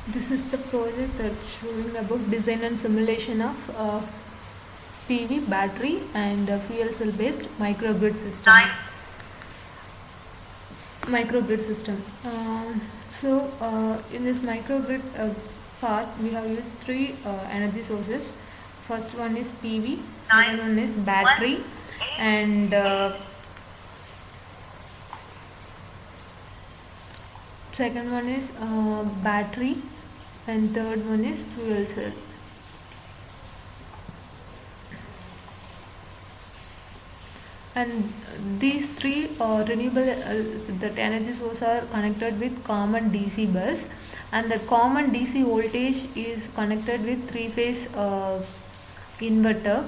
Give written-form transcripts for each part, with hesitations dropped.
This is the project that's showing about design and simulation of PV battery and fuel cell based microgrid system. In this microgrid part, we have used three energy sources. First one is PV, second one is battery, and second one is battery, and third one is fuel cell. And these three renewable that energy source are connected with common DC bus, and the common DC voltage is connected with three-phase inverter,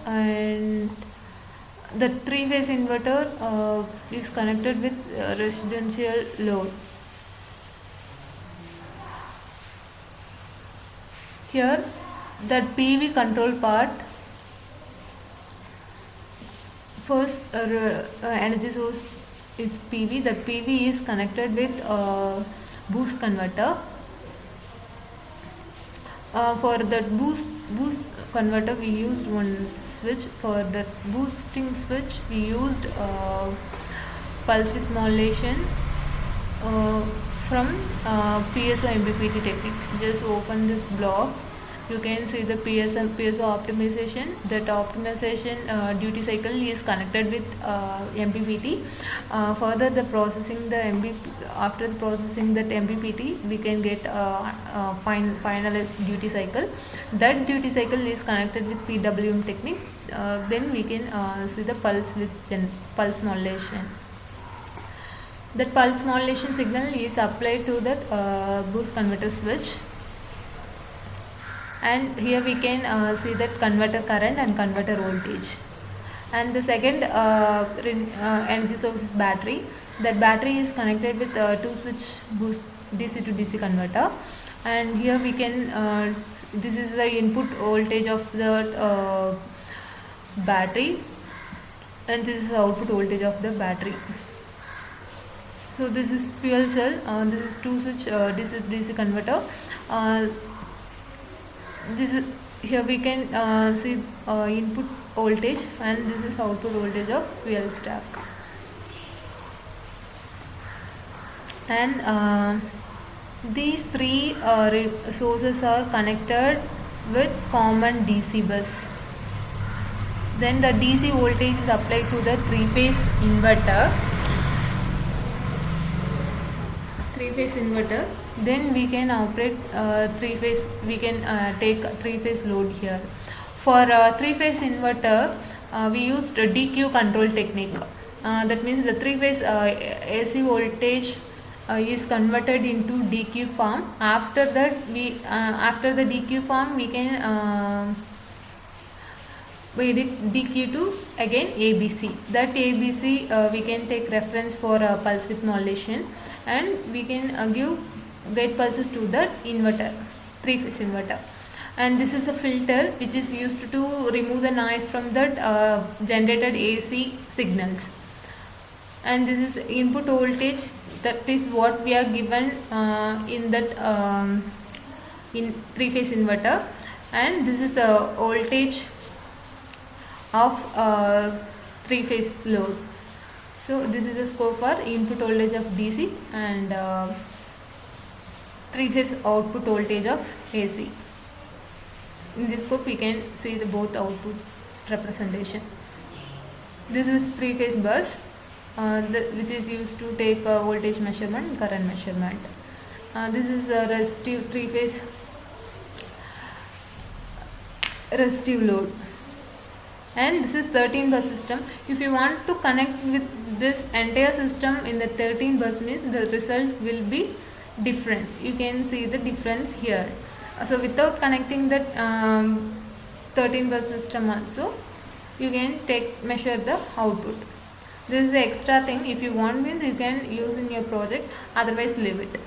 and the three-phase inverter is connected with residential load. Here, that PV control part. First energy source is PV. The PV is connected with boost converter. For that boost converter, we used one switch. For that boosting switch, we used pulse width modulation from PSO MPPT technique. Just open this block. You can see the PSO optimization. That optimization duty cycle is connected with MPPT. Further, after the processing that MPPT, we can get finalized duty cycle. That duty cycle is connected with PWM technique. Then we can see the pulse modulation. That pulse modulation signal is applied to that boost converter switch. And here we can see that converter current and converter voltage. And the second energy source is battery. That battery is connected with two switch boost DC to DC converter. And here we can this is the input voltage of the battery, and this is the output voltage of the battery. So this is fuel cell. This is two switch DC to DC converter. Here we can see input voltage, and this is output voltage of fuel stack. And these three sources are connected with common DC bus. Then the DC voltage is applied to the three-phase inverter. Then we can operate three-phase. We can take three-phase load here. For three-phase inverter, we used DQ control technique. That means the three-phase AC voltage is converted into DQ form. After that, after the DQ form, we can edit DQ to again ABC. That ABC we can take reference for pulse width modulation, and we can get pulses to that inverter, three-phase inverter. And this is a filter which is used to remove the noise from that generated AC signals. And this is input voltage. That is what we are given in that in three-phase inverter. And this is a voltage of three-phase load. So this is a scope for input voltage of DC and three-phase output voltage of AC. In this scope we can see the both output representation. This is three-phase bus which is used to take voltage measurement and current measurement. This is a resistive three-phase resistive load. And this is 13 bus system. If you want to connect with this entire system in the 13 bus means the result will be different. You can see the difference here. So without connecting that 13 bus system also, you can measure the output. This is the extra thing. If you want means you can use in your project, otherwise leave it.